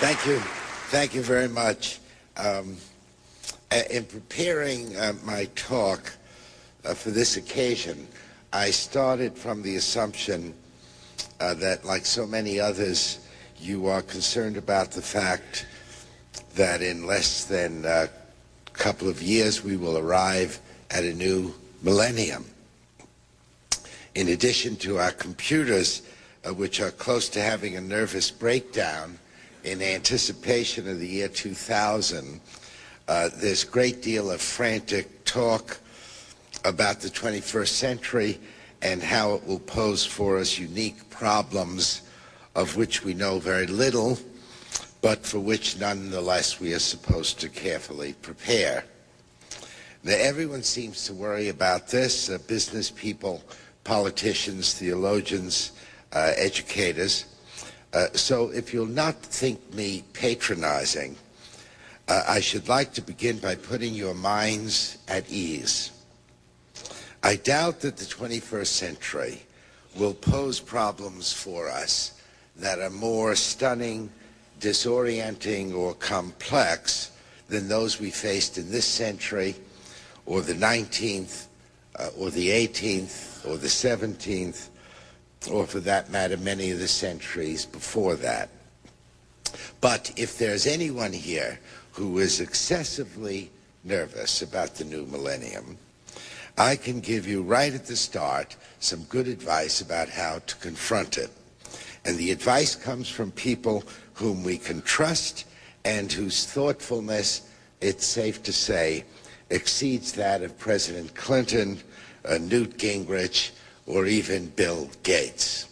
Thank you. Thank you very much. In preparing my talk for this occasion, I started from the assumption that, like so many others, you are concerned about the fact that in less than a couple of years we will arrive at a new millennium. In addition to our computers, which are close to having a nervous breakdown in anticipation of the year 2000, there's a great deal of frantic talk about the 21st century and how it will pose for us unique problems of which we know very little, but for which nonetheless we are supposed to carefully prepare. Now, everyone seems to worry about this, business people, politicians, theologians, educators. So if you'll not think me patronizing, I should like to begin by putting your minds at ease. I doubt that the 21st century will pose problems for us that are more stunning, disorienting, or complex than those we faced in this century, or the 19th, or the 18th, or the 17th, or for that matter, many of the centuries before that. But if there's anyone here who is excessively nervous about the new millennium, I can give you right at the start some good advice about how to confront it. And the advice comes from people whom we can trust and whose thoughtfulness, it's safe to say, exceeds that of President Clinton, Newt Gingrich, or even Bill Gates.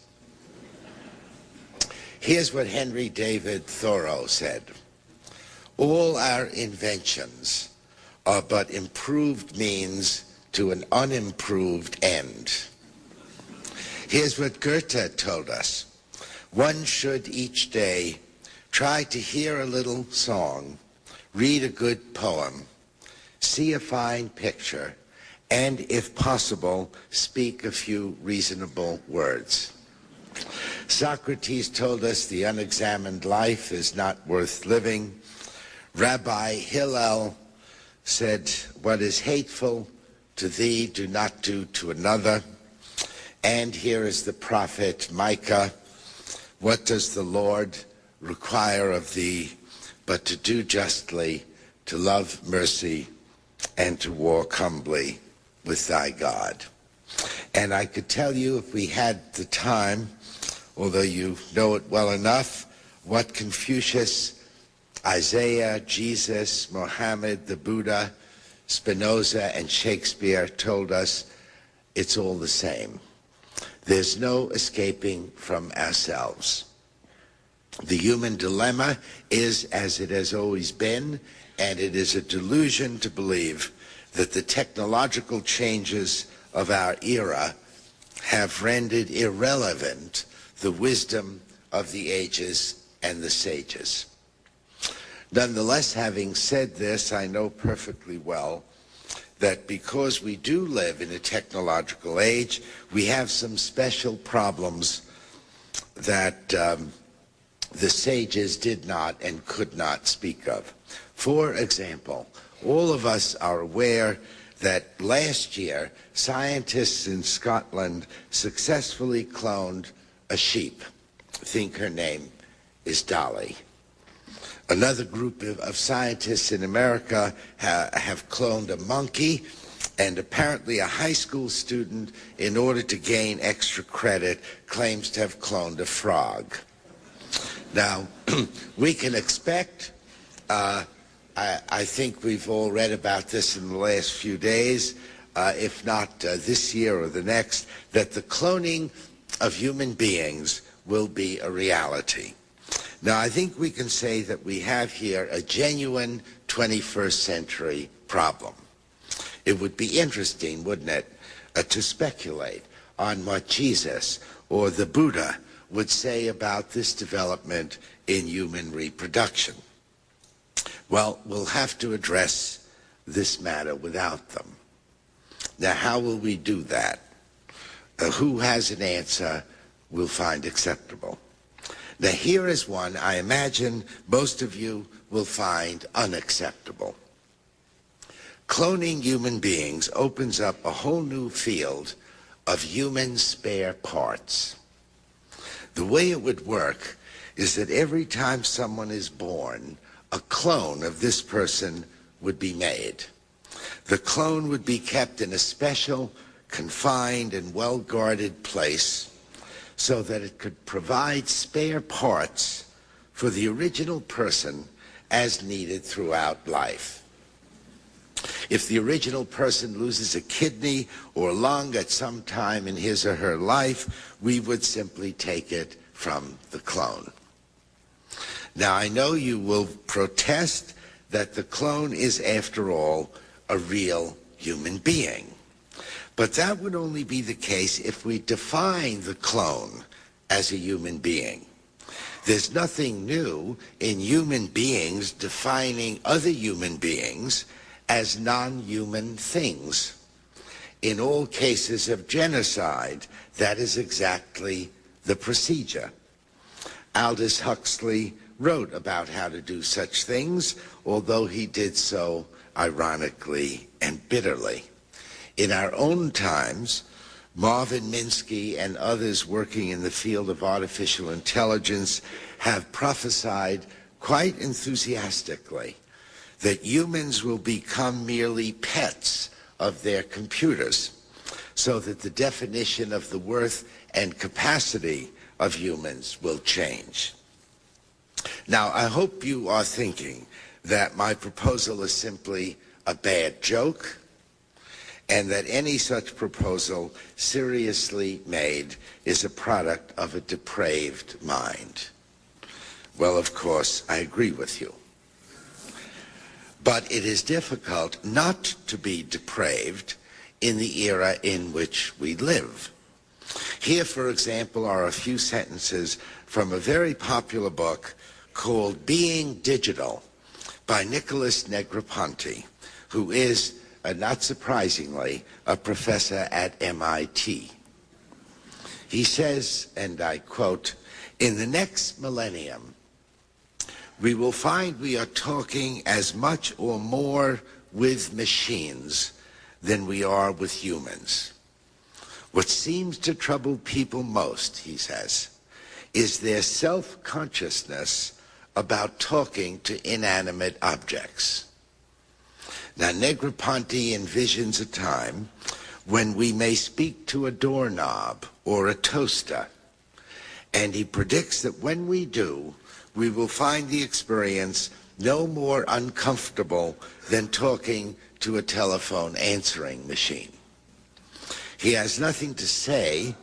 Here's what Henry David Thoreau said: "All our inventions are but improved means to an unimproved end." Here's what Goethe told us: "One should each day try to hear a little song, read a good poem, see a fine picture, and, if possible, speak a few reasonable words." Socrates told us the unexamined life is not worth living. Rabbi Hillel said, "What is hateful to thee, do not do to another." And here is the prophet Micah: "What does the Lord require of thee but to do justly, to love mercy, and to walk humbly with thy God?" And I could tell you, if we had the time, although you know it well enough, what Confucius, Isaiah, Jesus, Mohammed, the Buddha, Spinoza, and Shakespeare told us. It's all the same. There's no escaping from ourselves. The human dilemma is as it has always been, and it is a delusion to believe that the technological changes of our era have rendered irrelevant the wisdom of the ages and the sages. Nonetheless, having said this, I know perfectly well that because we do live in a technological age, we have some special problems that the sages did not and could not speak of. For example, all of us are aware that last year, scientists in Scotland successfully cloned a sheep. I think her name is Dolly. Another group of scientists in America have cloned a monkey, and apparently a high school student, in order to gain extra credit, claims to have cloned a frog. Now, we can expect, I think we've all read about this in the last few days, if not this year or the next, that the cloning of human beings will be a reality. Now, I think we can say that we have here a genuine 21st century problem. It would be interesting, wouldn't it, to speculate on what Jesus or the Buddha would say about this development in human reproduction. Well, we'll have to address this matter without them. Now, how will we do that? Who has an answer we'll find acceptable? Now here is one I imagine most of you will find unacceptable. Cloning human beings opens up a whole new field of human spare parts. The way it would work is that every time someone is born, a clone of this person would be made. The clone would be kept in a special, confined, and well-guarded place so that it could provide spare parts for the original person as needed throughout life. If the original person loses a kidney or lung at some time in his or her life, we would simply take it from the clone. Now, I know you will protest that the clone is, after all, a real human being. But that would only be the case if we define the clone as a human being. There's nothing new in human beings defining other human beings as non-human things. In all cases of genocide, that is exactly the procedure. Aldous Huxley wrote about how to do such things, although he did so ironically and bitterly. In our own times, Marvin Minsky and others working in the field of artificial intelligence have prophesied quite enthusiastically that humans will become merely pets of their computers, so that the definition of the worth and capacity of humans will change. Now, I hope you are thinking that my proposal is simply a bad joke, and that any such proposal seriously made is a product of a depraved mind. Well, of course, I agree with you. But it is difficult not to be depraved in the era in which we live. Here, for example, are a few sentences from a very popular book called Being Digital by Nicholas Negroponte, who is, not surprisingly, a professor at MIT. He says, and I quote, "In the next millennium, we will find we are talking as much or more with machines than we are with humans. What seems to trouble people most," he says, "is their self-consciousness about talking to inanimate objects." Now, Negroponte envisions a time when we may speak to a doorknob or a toaster, and he predicts that when we do, we will find the experience no more uncomfortable than talking to a telephone answering machine. He has nothing to say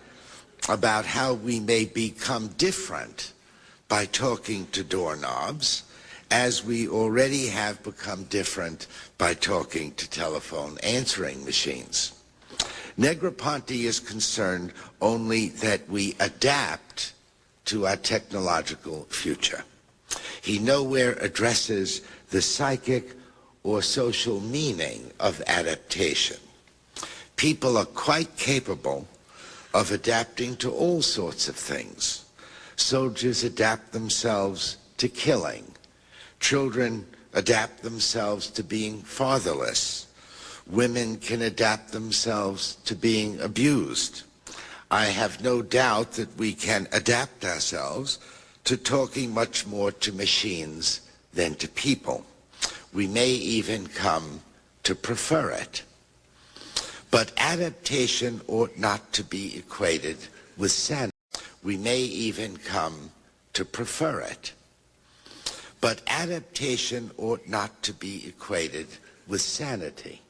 about how we may become different by talking to doorknobs, as we already have become different by talking to telephone answering machines. Negroponte is concerned only that we adapt to our technological future. He nowhere addresses the psychic or social meaning of adaptation. People are quite capable of adapting to all sorts of things. Soldiers adapt themselves to killing. Children adapt themselves to being fatherless. Women can adapt themselves to being abused. I have no doubt that we can adapt ourselves to talking much more to machines than to people. We may even come to prefer it. But adaptation ought not to be equated with sanity. We may even come to prefer it. But adaptation ought not to be equated with sanity.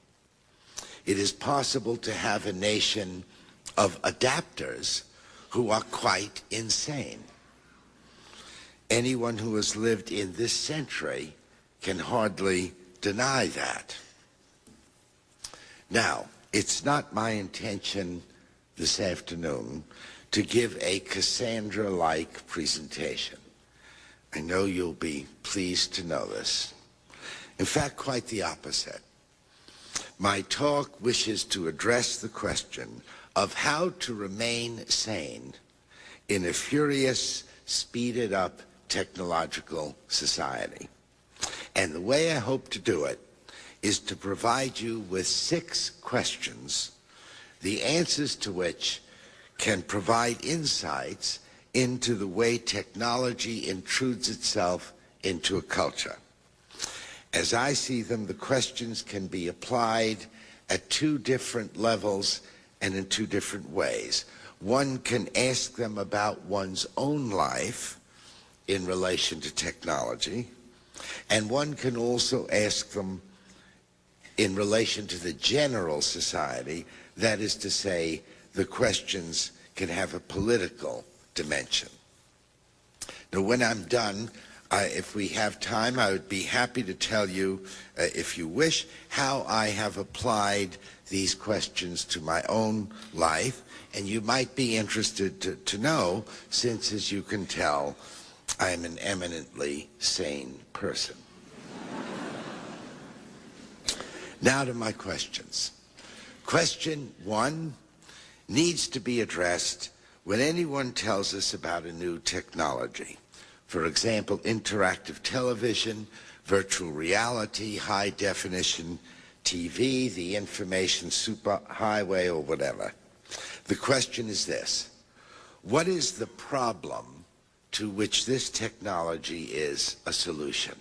It is possible to have a nation of adapters who are quite insane. Anyone who has lived in this century can hardly deny that. Now, it's not my intention this afternoon to give a Cassandra-like presentation. I know you'll be pleased to know this. In fact, quite the opposite. My talk wishes to address the question of how to remain sane in a furious speeded up technological society. And the way I hope to do it is to provide you with 6 questions, the answers to which can provide insights into the way technology intrudes itself into a culture. As I see them, the questions can be applied at 2 different levels and in 2 different ways. One can ask them about one's own life in relation to technology, and one can also ask them in relation to the general society. That is to say, the questions can have a political dimension. Now, when I'm done, if we have time, I would be happy to tell you, if you wish, how I have applied these questions to my own life, and you might be interested to know, since, as you can tell, I'm an eminently sane person. Now to my questions. Question 1 needs to be addressed when anyone tells us about a new technology. For example, interactive television, virtual reality, high-definition TV, the information superhighway, or whatever. The question is this: what is the problem to which this technology is a solution?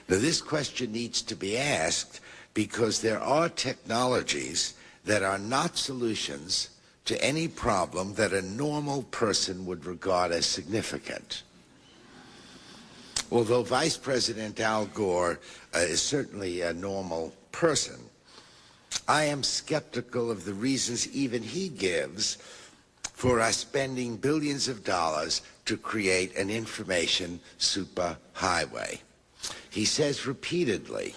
Now, this question needs to be asked because there are technologies that are not solutions to any problem that a normal person would regard as significant. Although Vice President Al Gore is certainly a normal person, I am skeptical of the reasons even he gives for us spending billions of dollars to create an information superhighway. He says repeatedly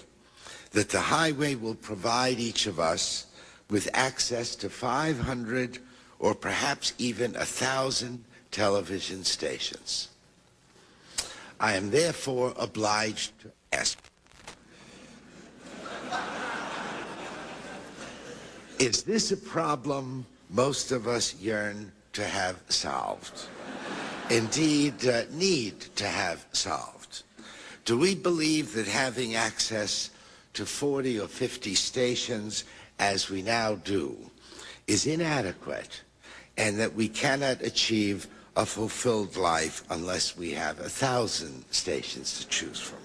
that the highway will provide each of us with access to 500 or perhaps even 1,000 television stations. I am therefore obliged to ask, is this a problem most of us yearn to have solved? Indeed, need to have solved? Do we believe that having access to 40 or 50 stations, as we now do, is inadequate, and that we cannot achieve a fulfilled life unless we have 1,000 stations to choose from?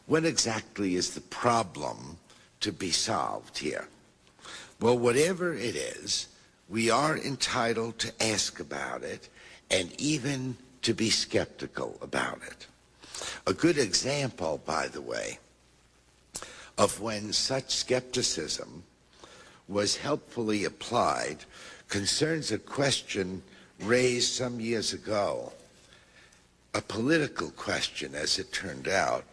What exactly is the problem to be solved here? Well, whatever it is, we are entitled to ask about it and even to be skeptical about it. A good example, by the way, of when such skepticism was helpfully applied concerns a question raised some years ago, a political question, as it turned out,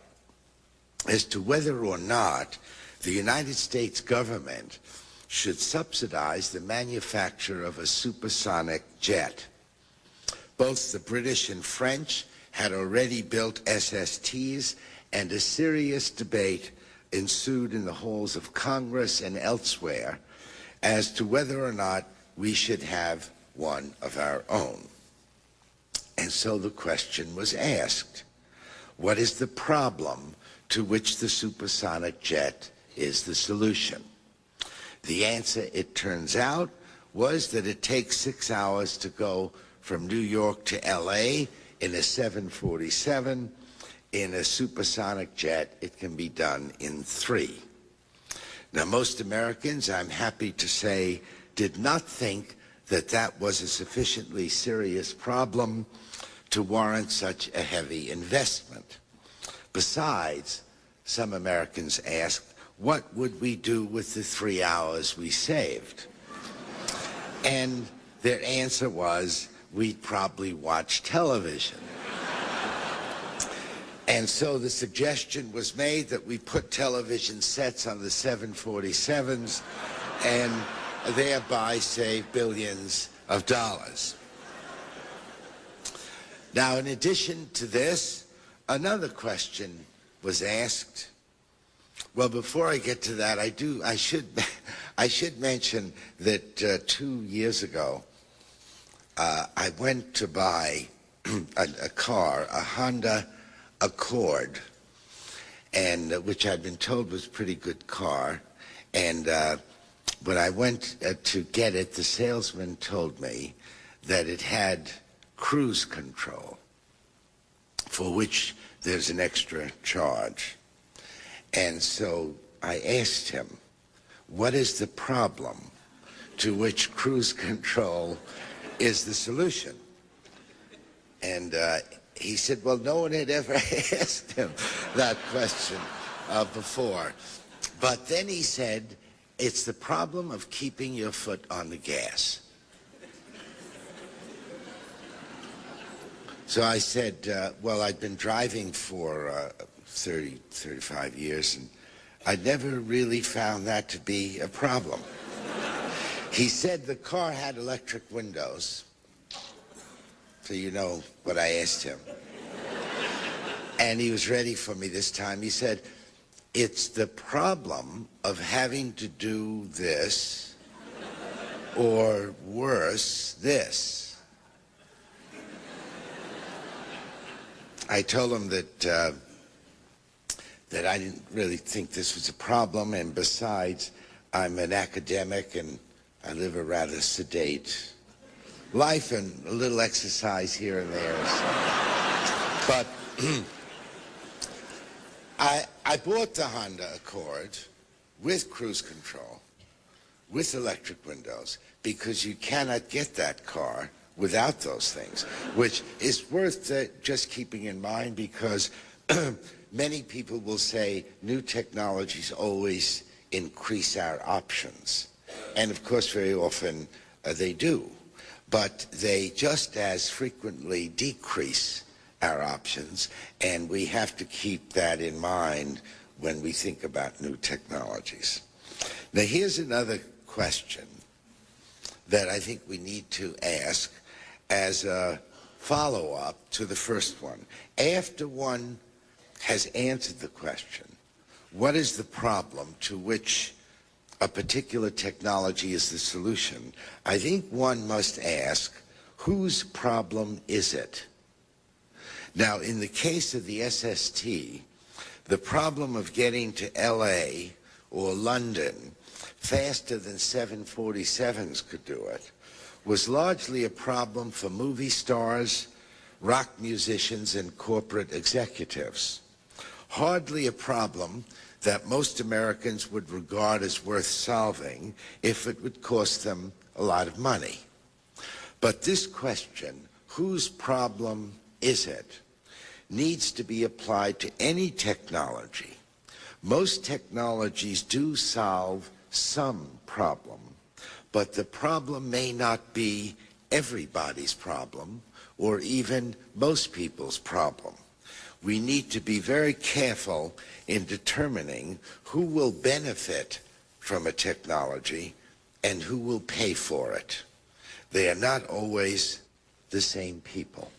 as to whether or not the United States government should subsidize the manufacture of a supersonic jet. Both the British and French had already built SSTs, and a serious debate ensued in the halls of Congress and elsewhere as to whether or not we should have one of our own. And so the question was asked: what is the problem to which the supersonic jet is the solution? The answer, it turns out, was that it takes 6 hours to go from New York to LA in a 747. In a supersonic jet, it can be done in 3. Now, most Americans, I'm happy to say, did not think that that was a sufficiently serious problem to warrant such a heavy investment. Besides, some Americans asked, what would we do with the 3 hours we saved? And their answer was, we'd probably watch television. And so the suggestion was made that we put television sets on the 747s and thereby save billions of dollars. Now, in addition to this, another question was asked. Well, before I get to that, I should mention that 2 years ago, I went to buy a car, a Honda Accord, and which I'd been told was a pretty good car. And when I went to get it, the salesman told me that it had cruise control, for which there's an extra charge. And so I asked him, what is the problem to which cruise control is the solution? And he said, well, no one had ever asked him that question before. But then he said, it's the problem of keeping your foot on the gas. So I said, well, I'd been driving for 35 years, and I'd never really found that to be a problem. He said the car had electric windows, so you know what I asked him. And he was ready for me this time. He said, it's the problem of having to do this, or worse, this. I told him that I didn't really think this was a problem, and besides, I'm an academic and I live a rather sedate life, and a little exercise here and there. But I bought the Honda Accord with cruise control, with electric windows, because you cannot get that car without those things, which is worth just keeping in mind, because many people will say new technologies always increase our options. And of course, very often they do. But they just as frequently decrease our options, and we have to keep that in mind when we think about new technologies. Now, here's another question that I think we need to ask as a follow-up to the first one. After one has answered the question, what is the problem to which a particular technology is the solution, I think one must ask, whose problem is it? Now, in the case of the SST, the problem of getting to LA or London faster than 747s could do it was largely a problem for movie stars, rock musicians, and corporate executives. Hardly a problem that most Americans would regard as worth solving if it would cost them a lot of money. But this question, whose problem is it, needs to be applied to any technology. Most technologies do solve some problem, but the problem may not be everybody's problem or even most people's problem. We need to be very careful in determining who will benefit from a technology and who will pay for it. They are not always the same people.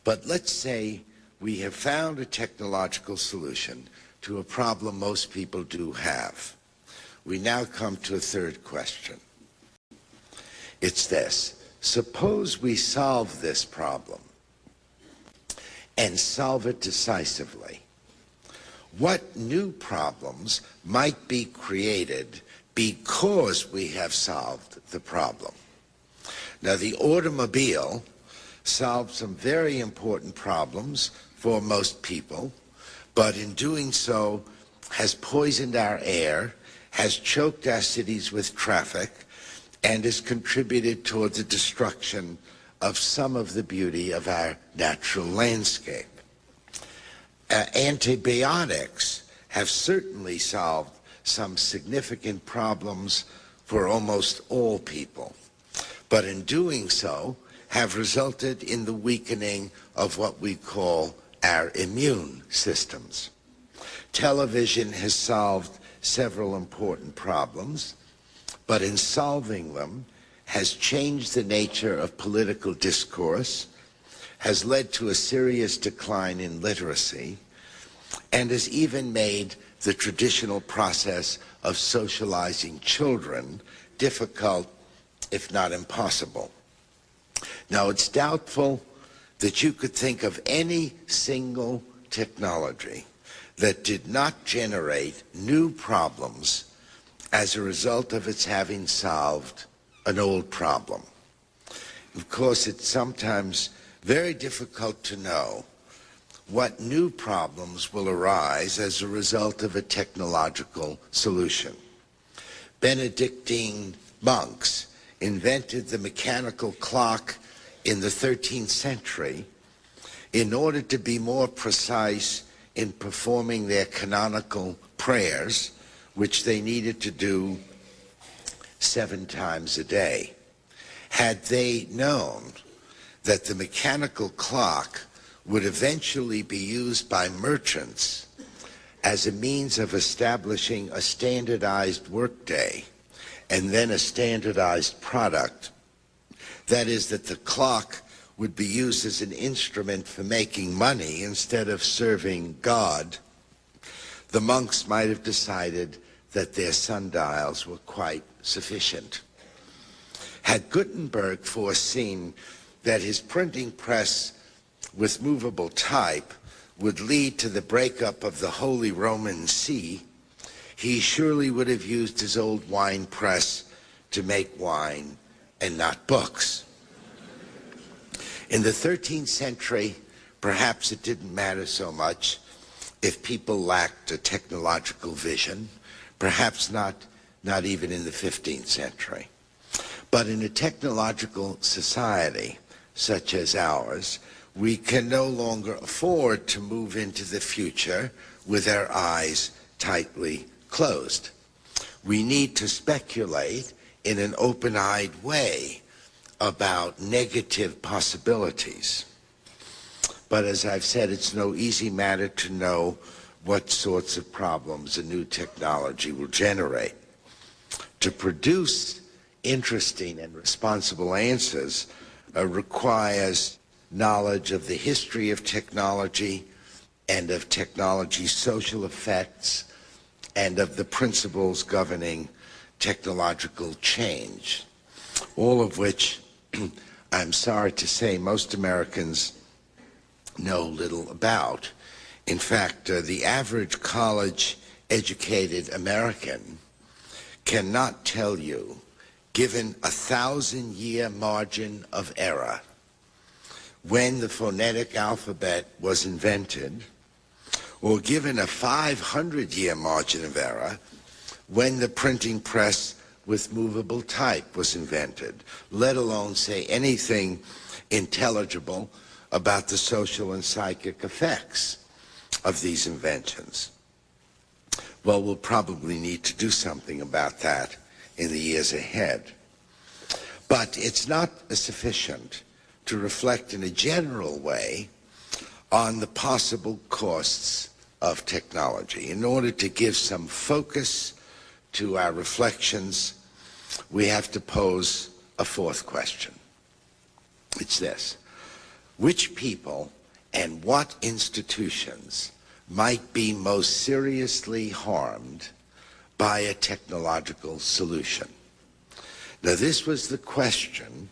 But let's say we have found a technological solution to a problem most people do have. We now come to a third question. It's this: suppose we solve this problem and solve it decisively. What new problems might be created because we have solved the problem? Now, the automobile solved some very important problems for most people, but in doing so has poisoned our air, has choked our cities with traffic, and has contributed toward the destruction of some of the beauty of our natural landscape. Antibiotics have certainly solved some significant problems for almost all people, but in doing so have resulted in the weakening of what we call our immune systems. Television has solved several important problems, but in solving them has changed the nature of political discourse, has led to a serious decline in literacy, and has even made the traditional process of socializing children difficult, if not impossible. Now, it's doubtful that you could think of any single technology that did not generate new problems as a result of its having solved an old problem. Of course, it's sometimes very difficult to know what new problems will arise as a result of a technological solution. Benedictine monks invented the mechanical clock in the 13th century in order to be more precise in performing their canonical prayers, which they needed to do 7 times a day. Had they known that the mechanical clock would eventually be used by merchants as a means of establishing a standardized workday and then a standardized product, that is, that the clock would be used as an instrument for making money instead of serving God, the monks might have decided that their sundials were quite sufficient. Had Gutenberg foreseen that his printing press with movable type would lead to the breakup of the Holy Roman See, he surely would have used his old wine press to make wine and not books. In the 13th century, perhaps it didn't matter so much if people lacked a technological vision, perhaps not even in the 15th century. But in a technological society such as ours, we can no longer afford to move into the future with our eyes tightly closed. We need to speculate in an open-eyed way about negative possibilities. But as I've said, it's no easy matter to know what sorts of problems a new technology will generate. To produce interesting and responsible answers requires knowledge of the history of technology and of technology's social effects and of the principles governing technological change, all of which, I'm sorry to say, most Americans know little about. In fact, the average college-educated American cannot tell you, given a 1,000-year margin of error, when the phonetic alphabet was invented, or given a 500-year margin of error, when the printing press with movable type was invented, let alone say anything intelligible about the social and psychic effects of these inventions. Well, we'll probably need to do something about that in the years ahead. But it's not sufficient to reflect in a general way on the possible costs of technology. In order to give some focus to our reflections, we have to pose a fourth question. It's this: which people and what institutions might be most seriously harmed by a technological solution? Now, this was the question,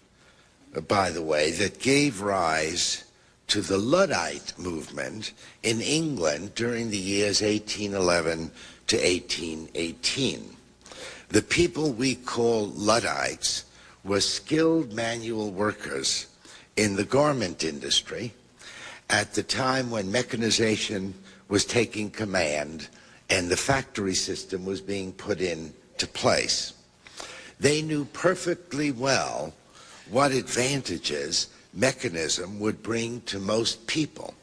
by the way, that gave rise to the Luddite movement in England during the years 1811 to 1818. The people we call Luddites were skilled manual workers in the garment industry at the time when mechanization was taking command and the factory system was being put into place. They knew perfectly well what advantages mechanism would bring to most people,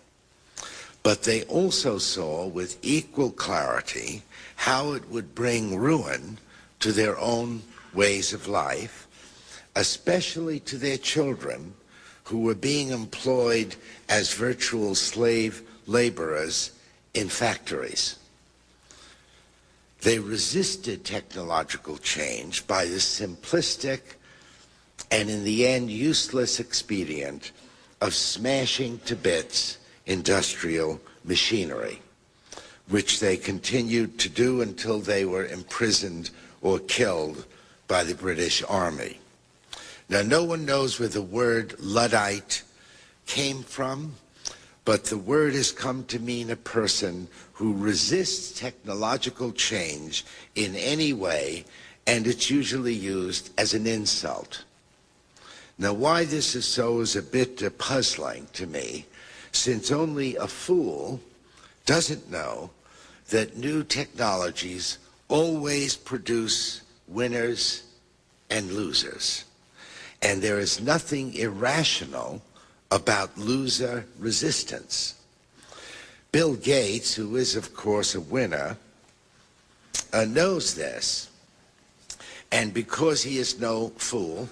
but they also saw with equal clarity how it would bring ruin to their own ways of life, especially to their children who were being employed as virtual slave laborers in factories. They resisted technological change by the simplistic and in the end useless expedient of smashing to bits industrial machinery, which they continued to do until they were imprisoned or killed by the British Army. Now, no one knows where the word Luddite came from, but the word has come to mean a person who resists technological change in any way, and it's usually used as an insult. Now, why this is so is a bit puzzling to me, since only a fool doesn't know that new technologies always produce winners and losers. And there is nothing irrational about loser resistance. Bill Gates, who is, of course, a winner, knows this. And because he is no fool,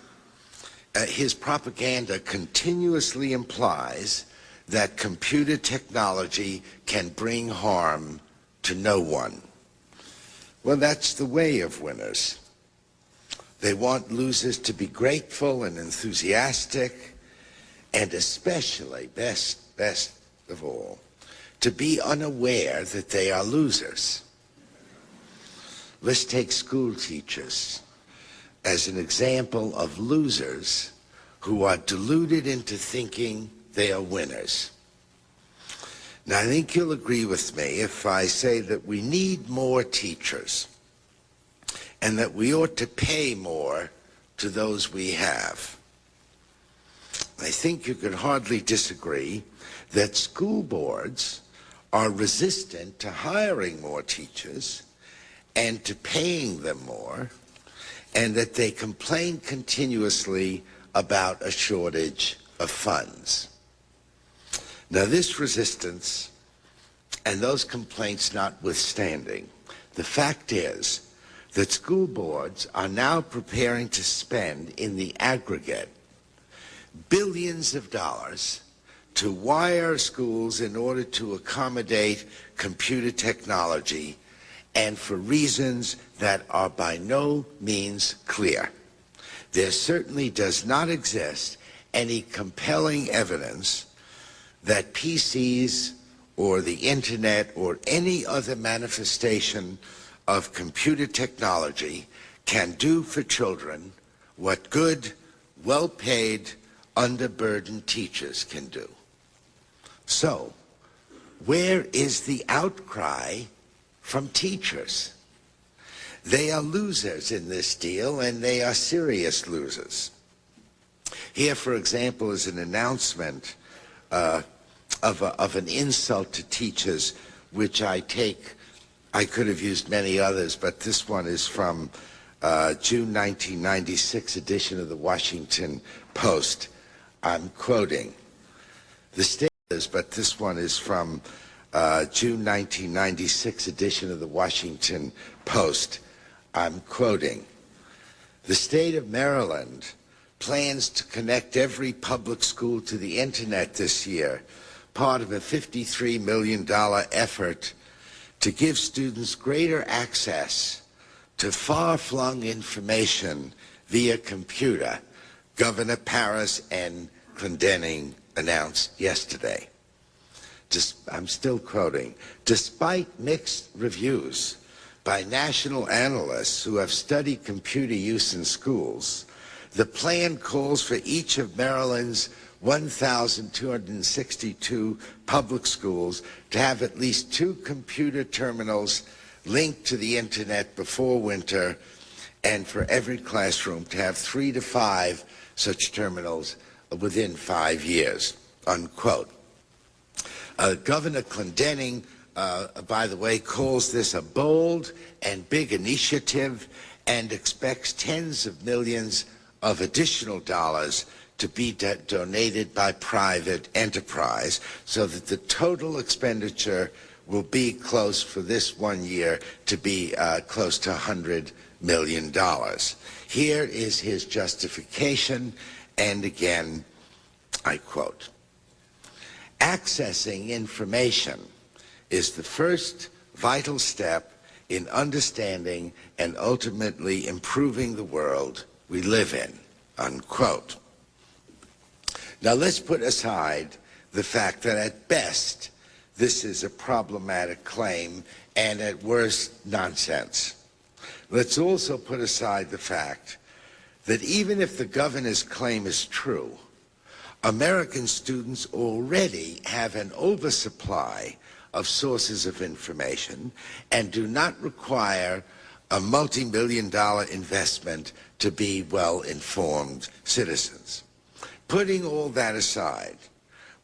his propaganda continuously implies that computer technology can bring harm to no one. Well, that's the way of winners. They want losers to be grateful and enthusiastic, and especially, best of all, to be unaware that they are losers. Let's take school teachers as an example of losers who are deluded into thinking they are winners. Now, I think you'll agree with me if I say that we need more teachers and that we ought to pay more to those we have. I think you could hardly disagree that school boards are resistant to hiring more teachers and to paying them more, and that they complain continuously about a shortage of funds. Now, this resistance and those complaints notwithstanding, the fact is that school boards are now preparing to spend in the aggregate billions of dollars to wire schools in order to accommodate computer technology, and for reasons that are by no means clear. There certainly does not exist any compelling evidence that PCs or the internet or any other manifestation of computer technology can do for children what good, well-paid, underburdened teachers can do. So, where is the outcry from teachers? They are losers in this deal, and they are serious losers. Here, for example, is an announcement of an insult to teachers, which I could have used many others, but this one is from June 1996 edition of the Washington Post. I'm quoting. The state is, but this one is from June 1996 edition of the Washington Post. I'm quoting. The state of Maryland plans to connect every public school to the internet this year, part of a $53 million effort to give students greater access to far-flung information via computer, Governor Paris and Clendening announced yesterday. I'm still quoting. Despite mixed reviews by national analysts who have studied computer use in schools, the plan calls for each of Maryland's 1,262 public schools to have at least 2 computer terminals linked to the internet before winter, and for every classroom to have 3 to 5 such terminals within 5 years, unquote. Governor Clendening, by the way, calls this a bold and big initiative and expects tens of millions of additional dollars to be donated by private enterprise, so that the total expenditure will be close for this 1 year to be close to $100 million. Here is his justification, and again, I quote, "Accessing information is the first vital step in understanding and ultimately improving the world we live in," unquote. Now, let's put aside the fact that at best this is a problematic claim and at worst nonsense. Let's also put aside the fact that even if the governor's claim is true, American students already have an oversupply of sources of information and do not require a multi-million-dollar investment to be well-informed citizens. Putting all that aside,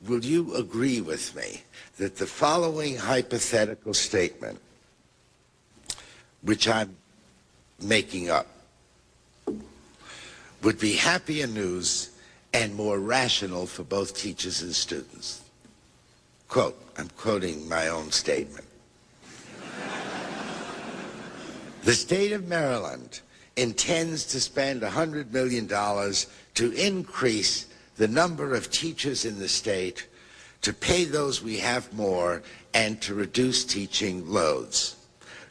will you agree with me that the following hypothetical statement, which I'm making up, would be happier news and more rational for both teachers and students? Quote, I'm quoting my own statement. The state of Maryland intends to spend $100 million to increase the number of teachers in the state, to pay those we have more, and to reduce teaching loads.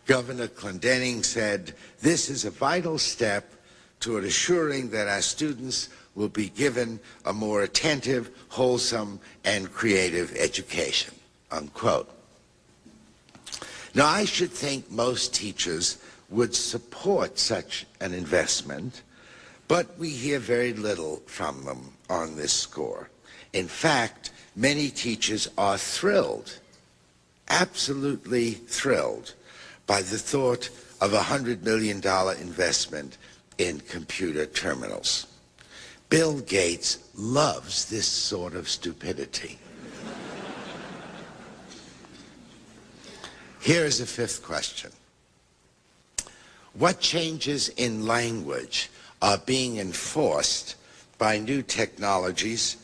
Governor Clendening said, this is a vital step toward assuring that our students will be given a more attentive, wholesome, and creative education, unquote. Now, I should think most teachers would support such an investment, but we hear very little from them on this score. In fact, many teachers are thrilled, absolutely thrilled, by the thought of a $100 million investment in computer terminals. Bill Gates loves this sort of stupidity. Here is a fifth question. What changes in language are being enforced by new technologies,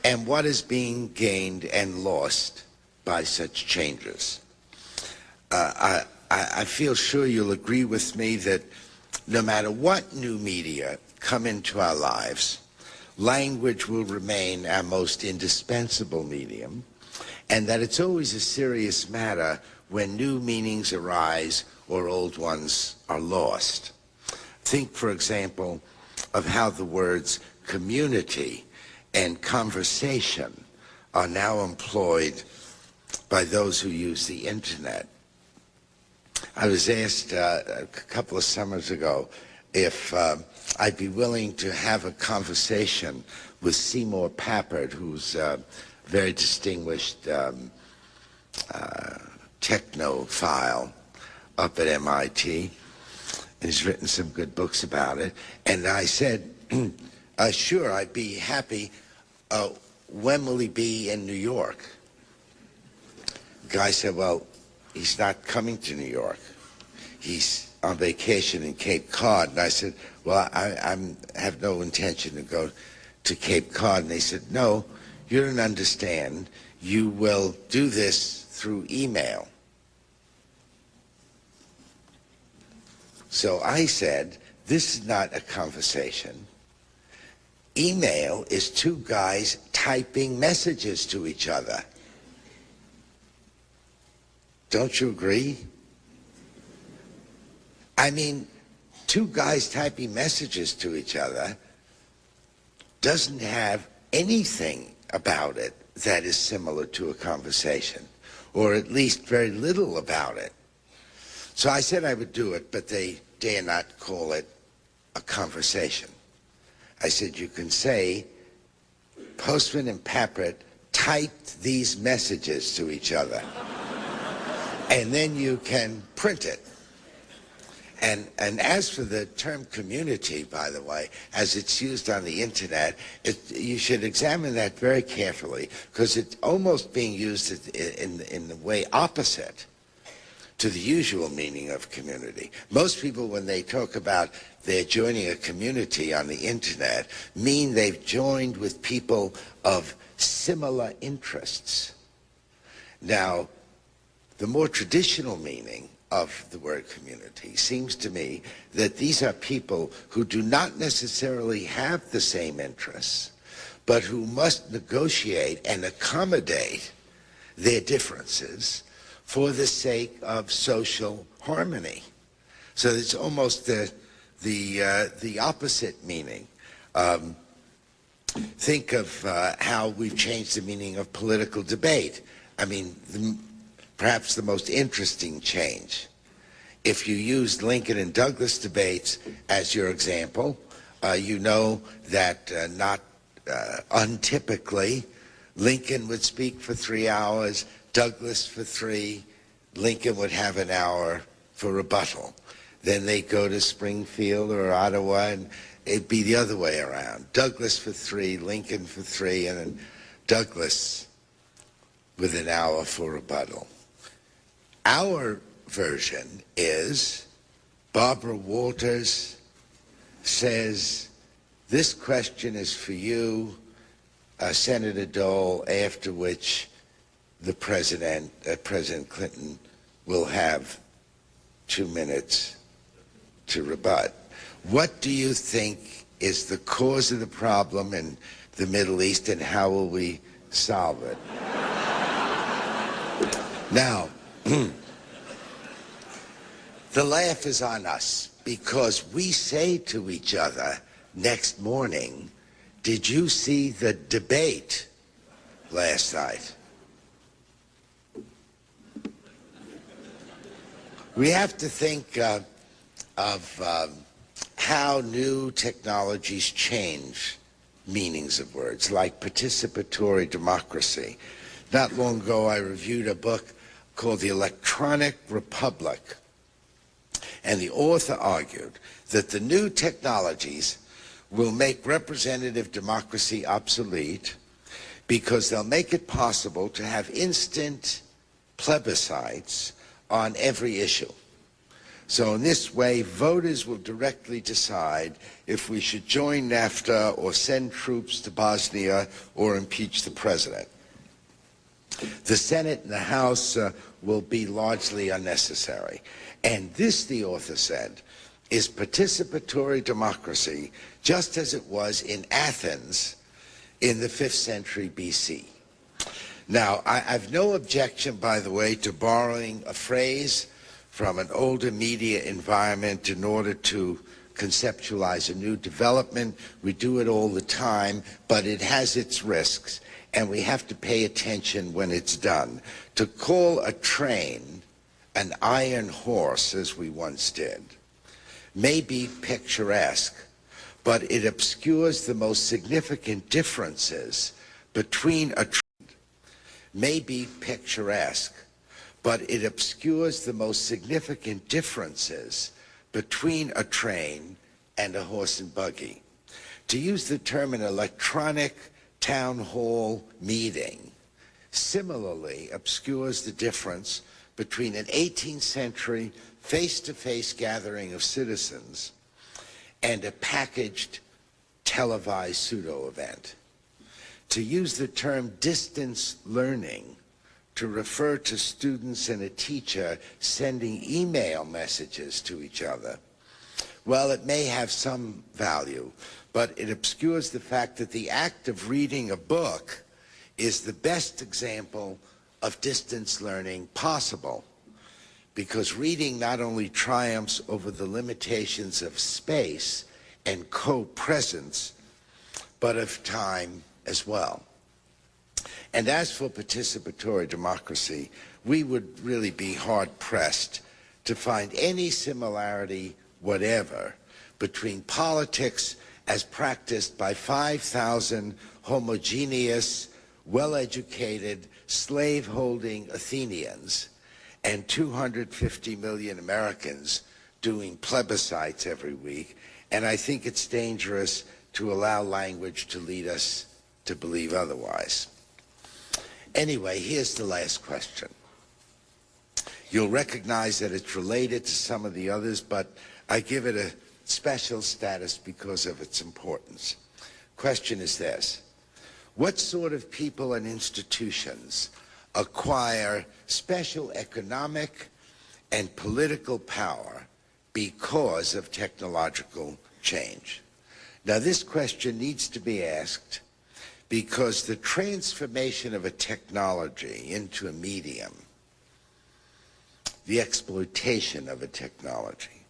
and what is being gained and lost by such changes? I feel sure you'll agree with me that no matter what new media come into our lives, language will remain our most indispensable medium, and that it's always a serious matter when new meanings arise or old ones are lost. Think, for example, of how the words community and conversation are now employed by those who use the internet. I was asked a couple of summers ago if I'd be willing to have a conversation with Seymour Papert, who's a very distinguished technophile up at MIT, and he's written some good books about it. And I said, sure, I'd be happy. When will he be in New York? The guy said, well, he's not coming to New York. He's on vacation in Cape Cod. And I said, well, I have no intention to go to Cape Cod. And they said, no, you don't understand. You will do this through email. So I said, this is not a conversation. Email is two guys typing messages to each other. Don't you agree? I mean, two guys typing messages to each other doesn't have anything about it that is similar to a conversation, or at least very little about it. So I said I would do it, but they dare not call it a conversation. I said, you can say, Postman and Papert typed these messages to each other, and then you can print it. And as for the term community, by the way, as it's used on the internet, you should examine that very carefully, because it's almost being used in the way opposite to the usual meaning of community. Most people, when they talk about they're joining a community on the internet, mean they've joined with people of similar interests. Now, the more traditional meaning of the word community seems to me that these are people who do not necessarily have the same interests, but who must negotiate and accommodate their differences for the sake of social harmony. So it's almost the opposite meaning. Think of how we've changed the meaning of political debate. I mean, perhaps the most interesting change. If you used Lincoln and Douglas debates as your example, You know that not untypically, Lincoln would speak for 3 hours, Douglas for 3, Lincoln would have an hour for rebuttal. Then they'd go to Springfield or Ottawa, and it'd be the other way around. Douglas for 3, Lincoln for 3, and then Douglas with an hour for rebuttal. Our version is Barbara Walters says, this question is for you, Senator Dole, after which the President Clinton, will have 2 minutes to rebut. What do you think is the cause of the problem in the Middle East, and how will we solve it? Now, the laugh is on us, because we say to each other next morning, did you see the debate last night? We have to think of how new technologies change meanings of words, like participatory democracy. Not long ago, I reviewed a book called The Electronic Republic, and the author argued that the new technologies will make representative democracy obsolete because they'll make it possible to have instant plebiscites on every issue. So in this way, voters will directly decide if we should join NAFTA or send troops to Bosnia or impeach the president. The Senate and the House will be largely unnecessary. And this, the author said, is participatory democracy, just as it was in Athens in the 5th century BC. Now, I've no objection, by the way, to borrowing a phrase from an older media environment in order to conceptualize a new development. We do it all the time, but it has its risks, and we have to pay attention when it's done. To call a train an iron horse, as we once did, may be picturesque, but it obscures the most significant differences between a train. May be picturesque, but it obscures the most significant differences between a train and a horse and buggy. To use the term an electronic town hall meeting similarly obscures the difference between an 18th century face-to-face gathering of citizens and a packaged televised pseudo-event. To use the term distance learning to refer to students and a teacher sending email messages to each other, well, it may have some value, but it obscures the fact that the act of reading a book is the best example of distance learning possible, because reading not only triumphs over the limitations of space and co-presence, but of time as well. And as for participatory democracy, we would really be hard-pressed to find any similarity whatever between politics as practiced by 5,000 homogeneous, well-educated, slave-holding Athenians and 250 million Americans doing plebiscites every week. And I think it's dangerous to allow language to lead us to believe otherwise. Anyway, here's the last question. You'll recognize that it's related to some of the others, but I give it a special status because of its importance. Question is this: what sort of people and institutions acquire special economic and political power because of technological change? Now, this question needs to be asked because the transformation of a technology into a medium, the exploitation of a technology,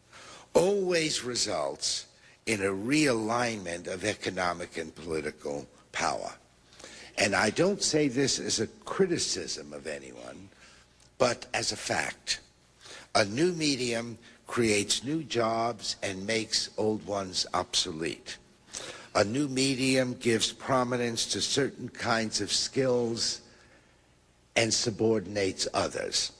always results in a realignment of economic and political power. And I don't say this as a criticism of anyone, but as a fact. A new medium creates new jobs and makes old ones obsolete. A new medium gives prominence to certain kinds of skills and subordinates others.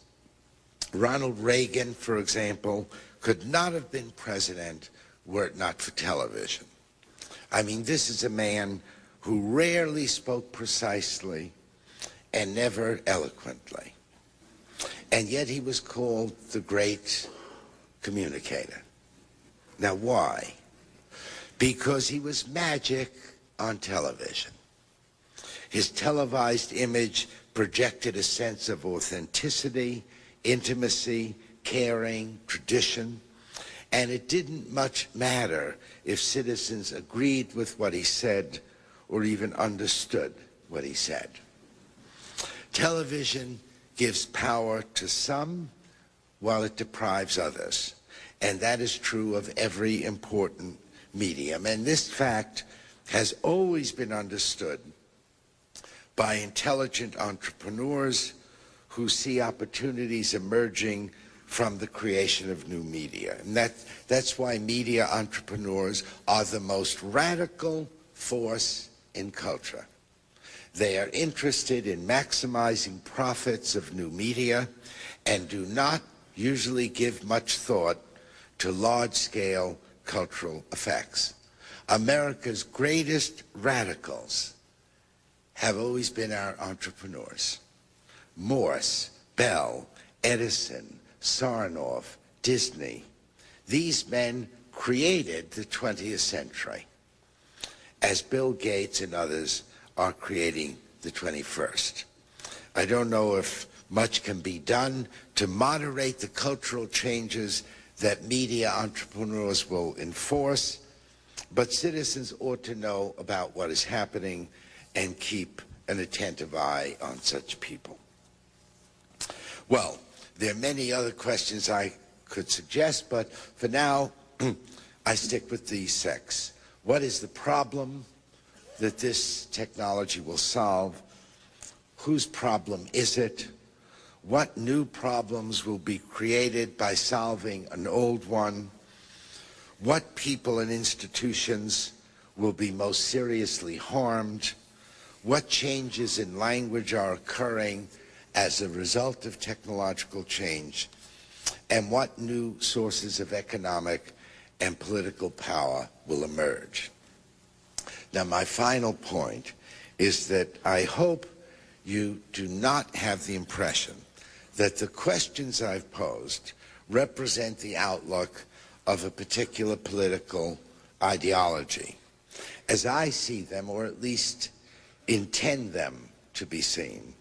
Ronald Reagan, for example, could not have been president were it not for television. I mean, this is a man who rarely spoke precisely and never eloquently. And yet he was called the great communicator. Now, why? Because he was magic on television. His televised image projected a sense of authenticity, intimacy, caring, tradition, and it didn't much matter if citizens agreed with what he said or even understood what he said. Television gives power to some while it deprives others, and that is true of every important medium. And this fact has always been understood by intelligent entrepreneurs who see opportunities emerging from the creation of new media. And that's why media entrepreneurs are the most radical force in culture. They are interested in maximizing profits of new media and do not usually give much thought to large-scale cultural effects. America's greatest radicals have always been our entrepreneurs. Morse, Bell, Edison, Sarnoff, Disney. These men created the 20th century, as Bill Gates and others are creating the 21st. I don't know if much can be done to moderate the cultural changes that media entrepreneurs will enforce, but citizens ought to know about what is happening and keep an attentive eye on such people. Well, there are many other questions I could suggest, but for now, I stick with these six. What is the problem that this technology will solve? Whose problem is it? What new problems will be created by solving an old one? What people and institutions will be most seriously harmed? What changes in language are occurring as a result of technological change? And what new sources of economic and political power will emerge? Now, my final point is that I hope you do not have the impression that the questions I've posed represent the outlook of a particular political ideology, as I see them, or at least intend them to be seen.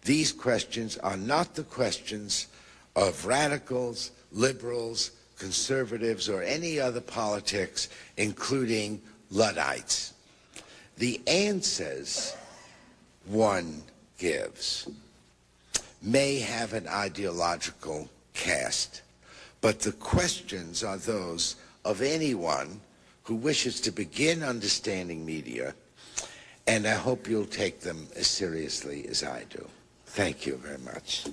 These questions are not the questions of radicals, liberals, conservatives, or any other politics, including Luddites. The answers one gives may have an ideological cast, but the questions are those of anyone who wishes to begin understanding media, and I hope you'll take them as seriously as I do. Thank you very much.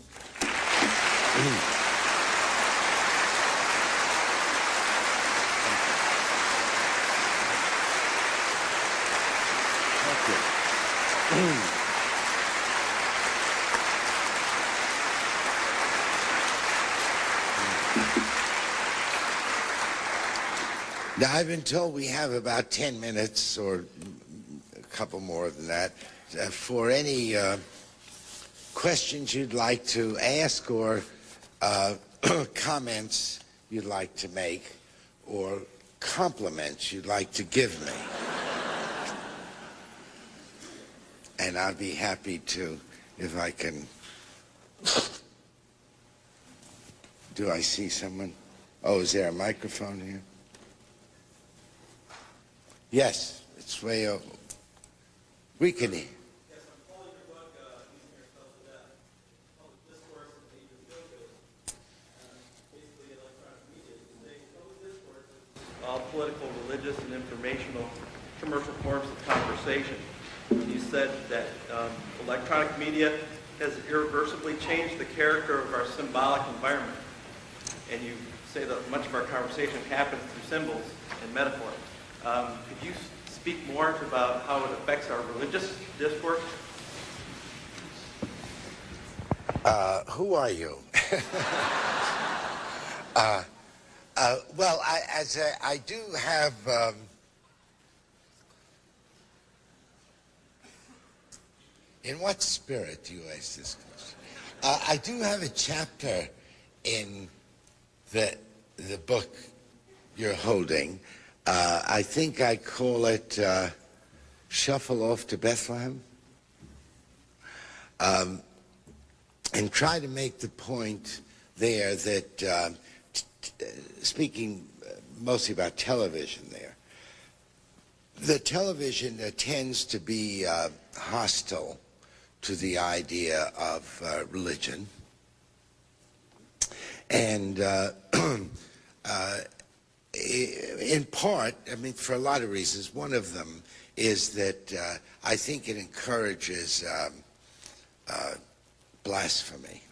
Now, I've been told we have about 10 minutes, or a couple more than that, for any questions you'd like to ask, or comments you'd like to make, or compliments you'd like to give me. And I'd be happy to, if I can. Do I see someone? Oh, is there a microphone here? Yes, it's way over. We can hear. Yes, I'm calling your book, Using Yourself to Death. Public discourse and the age of feel-good. Basically, electronic media. You say public discourse is all political, religious, and informational commercial forms of conversation. You said that electronic media has irreversibly changed the character of our symbolic environment. And you say that much of our conversation happens through symbols and metaphors. Could you speak speak more about how it affects our religious discourse? Who are you? Well, I do have. In what spirit do you ask this question? I do have a chapter in the book you're holding. I think I call it "Shuffle Off to Bethlehem," and try to make the point there that, speaking mostly about television there, the television tends to be hostile to the idea of religion. And in part, I mean, for a lot of reasons, one of them is that I think it encourages blasphemy.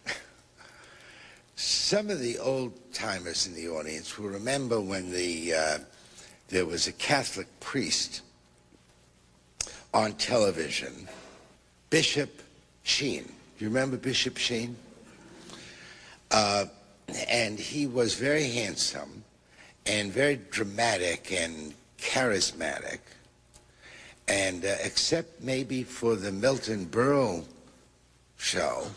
Some of the old-timers in the audience will remember when there was a Catholic priest on television, Bishop Sheen. Do you remember Bishop Sheen? And he was very handsome and very dramatic and charismatic. And except maybe for the Milton Berle show,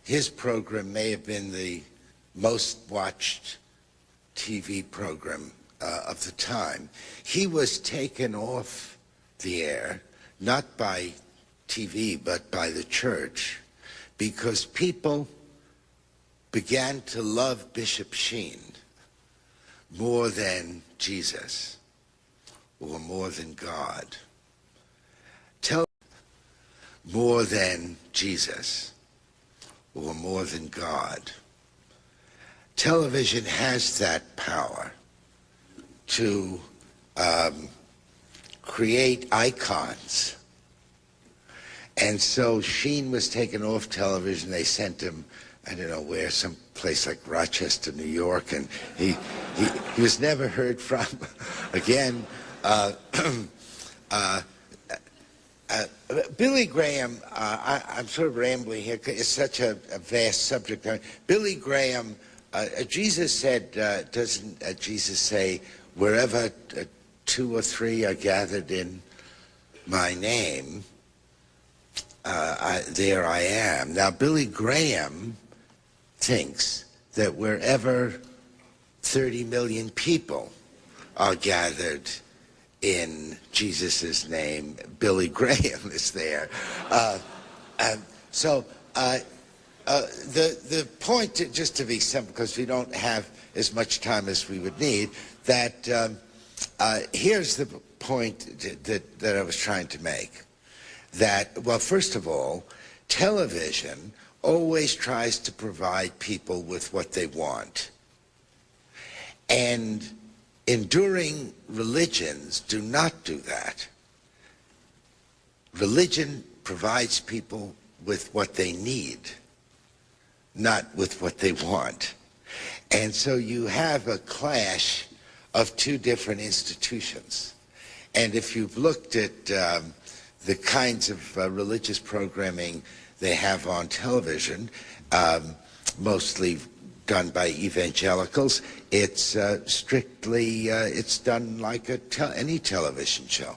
his program may have been the most watched TV program of the time. He was taken off the air, not by TV, but by the church, because people began to love Bishop Sheen more than Jesus or more than God. More than Jesus or more than God. Television has that power to create icons. And so Sheen was taken off television. They sent him, I don't know where, some place like Rochester, New York, and he was never heard from again. Billy Graham, I'm sort of rambling here, it's such a vast subject. Billy Graham, Jesus said, doesn't Jesus say, wherever two or three are gathered in my name, there I am. Now, Billy Graham thinks that wherever 30 million people are gathered in Jesus' name, Billy Graham is there. So the point, just to be simple, because we don't have as much time as we would need, that here's the point that I was trying to make. That, well, first of all, television always tries to provide people with what they want. And enduring religions do not do that. Religion provides people with what they need, not with what they want. And so you have a clash of two different institutions. And if you've looked at the kinds of religious programming they have on television, mostly done by evangelicals, it's strictly, it's done like any television show.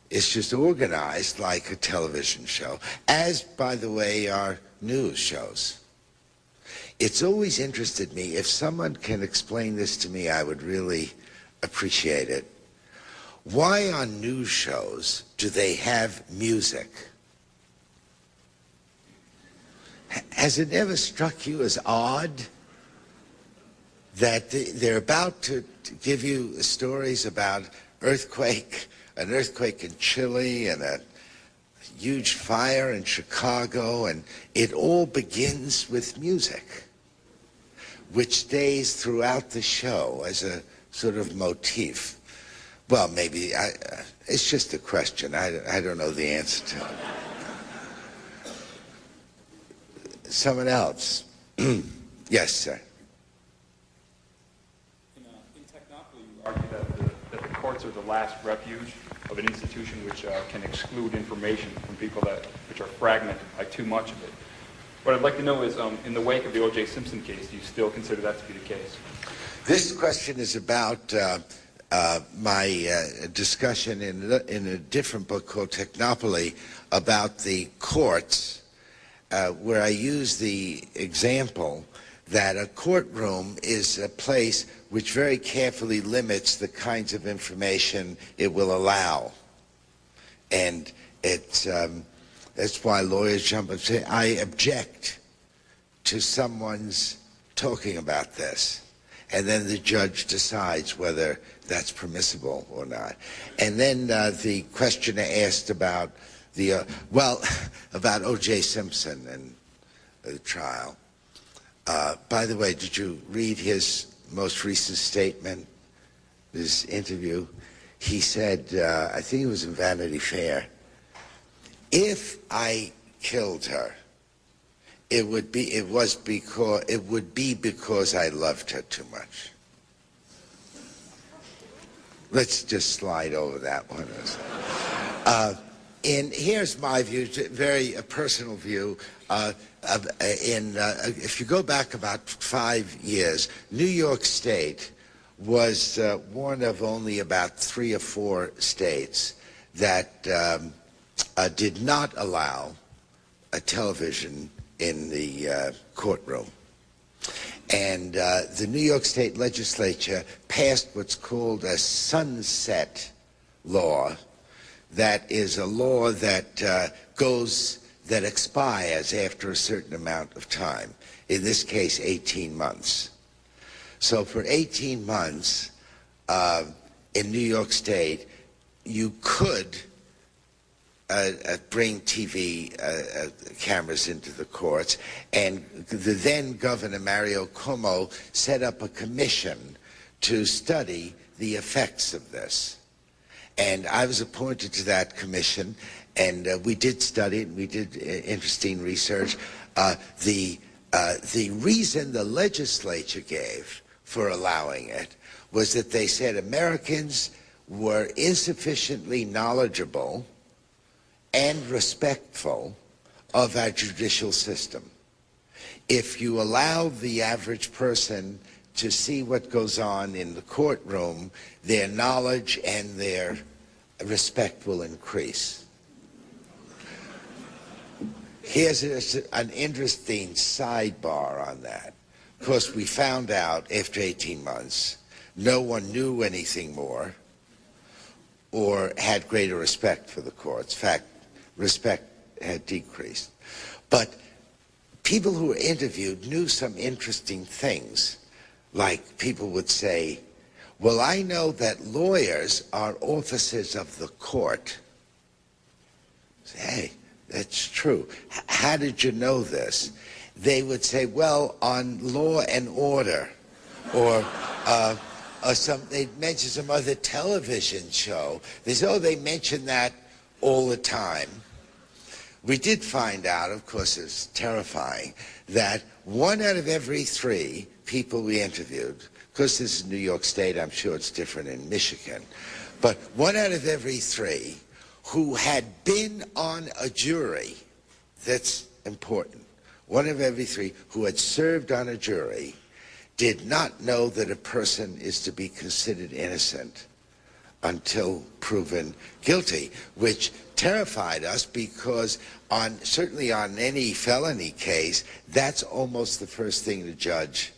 It's just organized like a television show, as, by the way, are news shows. It's always interested me. If someone can explain this to me, I would really appreciate it. Why on news shows do they have music? Has it ever struck you as odd that they're about to give you stories about an earthquake in Chile and a huge fire in Chicago, and it all begins with music, which stays throughout the show as a sort of motif? Well, maybe, it's just a question. I don't know the answer to it. Someone else. Yes, sir. In Technopoly, you argue that the courts are the last refuge of an institution which can exclude information from people which are fragmented by too much of it. What I'd like to know is, in the wake of the O.J. Simpson case, do you still consider that to be the case? This question is about my discussion in a different book called Technopoly about the courts, where I use the example that a courtroom is a place which very carefully limits the kinds of information it will allow. And that's why lawyers jump and say, I object to someone's talking about this. And then the judge decides whether that's permissible or not. And then the questioner asked about about O.J. Simpson and the trial. By the way, did you read his most recent statement, this interview? He said, I think it was in Vanity Fair, if I killed her, it would be because I loved her too much. Let's just slide over that one. And here's my view, very personal view. If you go back about 5 years, New York State was one of only about 3 or 4 states that did not allow a television in the courtroom. And the New York State legislature passed what's called a sunset law. That is a law that that expires after a certain amount of time. In this case, 18 months. So for 18 months in New York State, you could bring TV cameras into the courts, and the then Governor Mario Cuomo set up a commission to study the effects of this. And I was appointed to that commission, and we did study it, and we did interesting research. The reason the legislature gave for allowing it was that they said Americans were insufficiently knowledgeable and respectful of our judicial system. If you allow the average person to see what goes on in the courtroom, their knowledge and their respect will increase. Here's an interesting sidebar on that. Of course, we found out after 18 months, no one knew anything more or had greater respect for the courts. In fact, respect had decreased. But people who were interviewed knew some interesting things. Like people would say, well, I know that lawyers are officers of the court. Say, hey, that's true. How did you know this? They would say, well, on Law and Order, or they'd mention some other television show. They say, oh, they mention that all the time. We did find out, of course it's terrifying, that 1 out of every 3 people we interviewed, because this is New York State, I'm sure it's different in Michigan, but 1 out of every 3 who had been on a jury, that's important, 1 of every 3 who had served on a jury did not know that a person is to be considered innocent until proven guilty, which terrified us because certainly on any felony case, that's almost the first thing the judge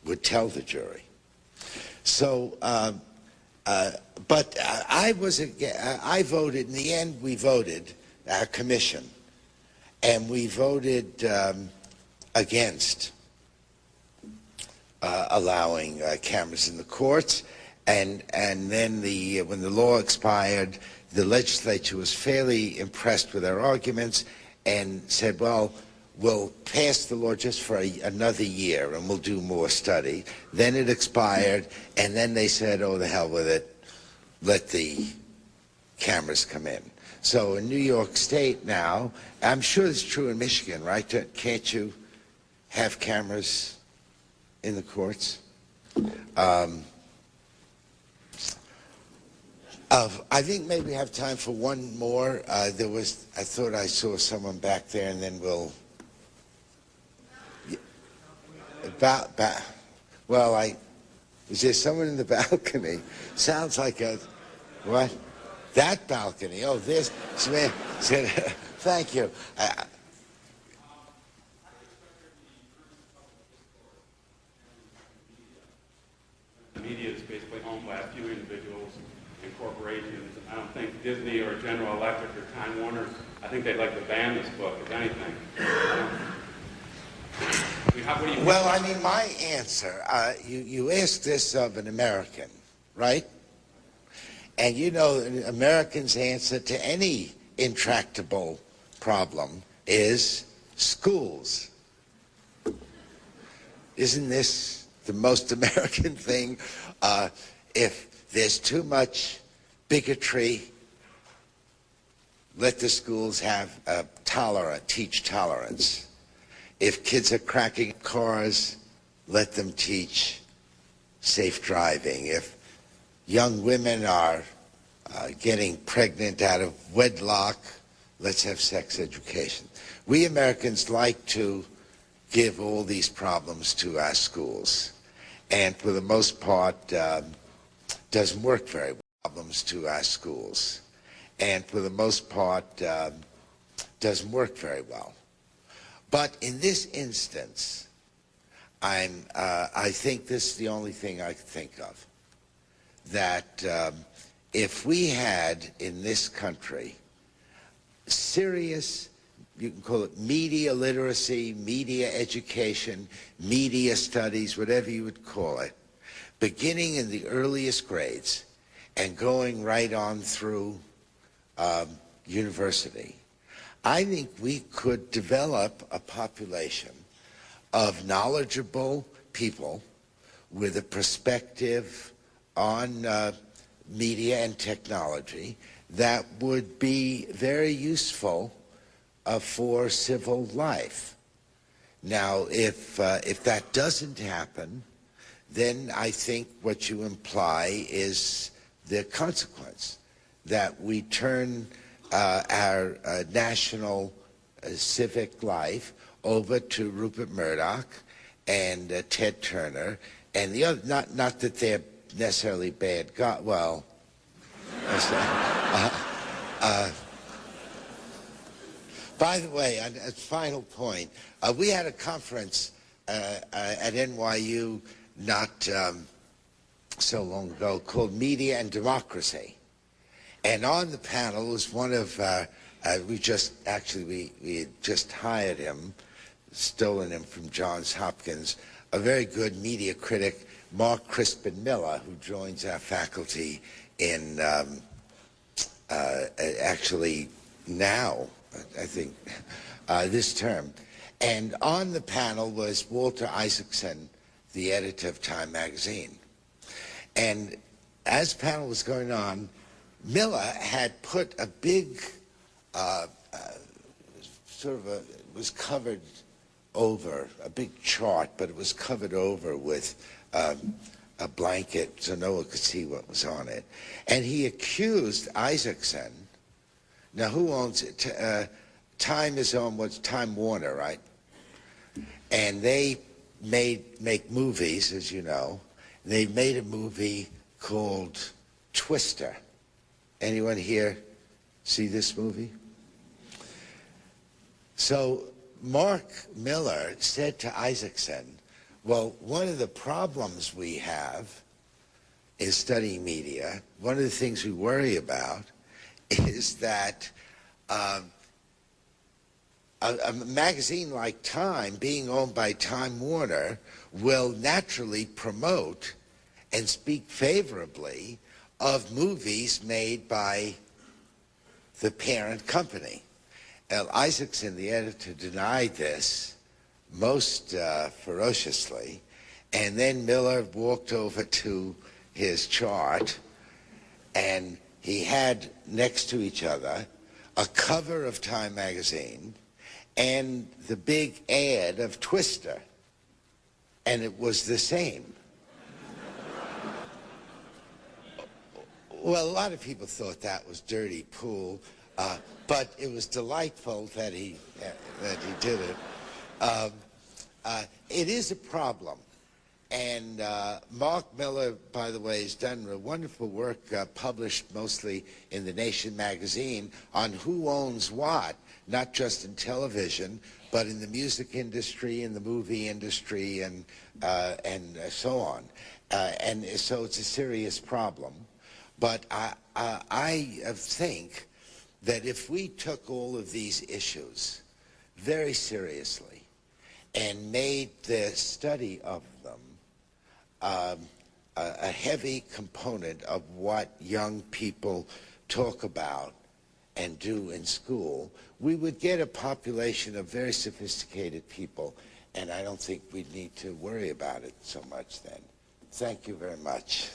would tell the jury. So, but I voted, in the end we voted, our commission, and we voted against allowing cameras in the courts, and then when the law expired, the legislature was fairly impressed with our arguments and said, well, we'll pass the law just for another year and we'll do more study. Then it expired, and then they said, oh, the hell with it, let the cameras come in. So in New York State now, I'm sure it's true in Michigan, right? Can't you have cameras in the courts? I think maybe we have time for one more. I thought I saw someone back there, and then we'll. Is there someone in the balcony? Sounds like a, what? That balcony. Oh, there's, thank you. The media is basically owned by a few individuals and corporations. I don't think Disney or General Electric or Time Warner, I think they'd like to ban this book, if anything. Well, I mean, my answer, you asked this of an American, right? And you know, an American's answer to any intractable problem is schools. Isn't this the most American thing? If there's too much bigotry, let the schools have teach tolerance. If kids are cracking cars, let them teach safe driving. If young women are getting pregnant out of wedlock, let's have sex education. We Americans like to give all these problems to our schools, and for the most part, doesn't work very well. Problems to our schools, and for the most part, doesn't work very well. But in this instance, I think this is the only thing I can think of. That if we had in this country serious, you can call it media literacy, media education, media studies, whatever you would call it, beginning in the earliest grades and going right on through university, I think we could develop a population of knowledgeable people with a perspective on media and technology that would be very useful for civil life. Now, if that doesn't happen, then I think what you imply is the consequence, that we turn our national civic life over to Rupert Murdoch and Ted Turner and the other. Not that they're necessarily bad guys. Well, by the way, a final point. We had a conference at NYU not so long ago called Media and Democracy. And on the panel was one of, we had just hired him, stolen him from Johns Hopkins, a very good media critic, Mark Crispin Miller, who joins our faculty in, actually now, I think, this term. And on the panel was Walter Isaacson, the editor of Time magazine. And as the panel was going on, Miller had put a big, it was covered over, a big chart, but it was covered over with a blanket so no one could see what was on it. And he accused Isaacson, now who owns it? Time is owned, what's Time Warner, right? And they make movies, as you know. They made a movie called Twister. Anyone here see this movie? So Mark Miller said to Isaacson, well, one of the problems we have in studying media, one of the things we worry about is that a magazine like Time, being owned by Time Warner, will naturally promote and speak favorably of movies made by the parent company. Isaacson, the editor, denied this most ferociously, and then Miller walked over to his chart, and he had next to each other a cover of Time magazine and the big ad of Twister, and it was the same. Well, a lot of people thought that was dirty pool, but it was delightful that he did it. It is a problem. And Mark Miller, by the way, has done a wonderful work published mostly in The Nation magazine on who owns what, not just in television, but in the music industry, in the movie industry, and so on. And so it's a serious problem. But I think that if we took all of these issues very seriously and made the study of them a heavy component of what young people talk about and do in school, we would get a population of very sophisticated people, and I don't think we'd need to worry about it so much then. Thank you very much.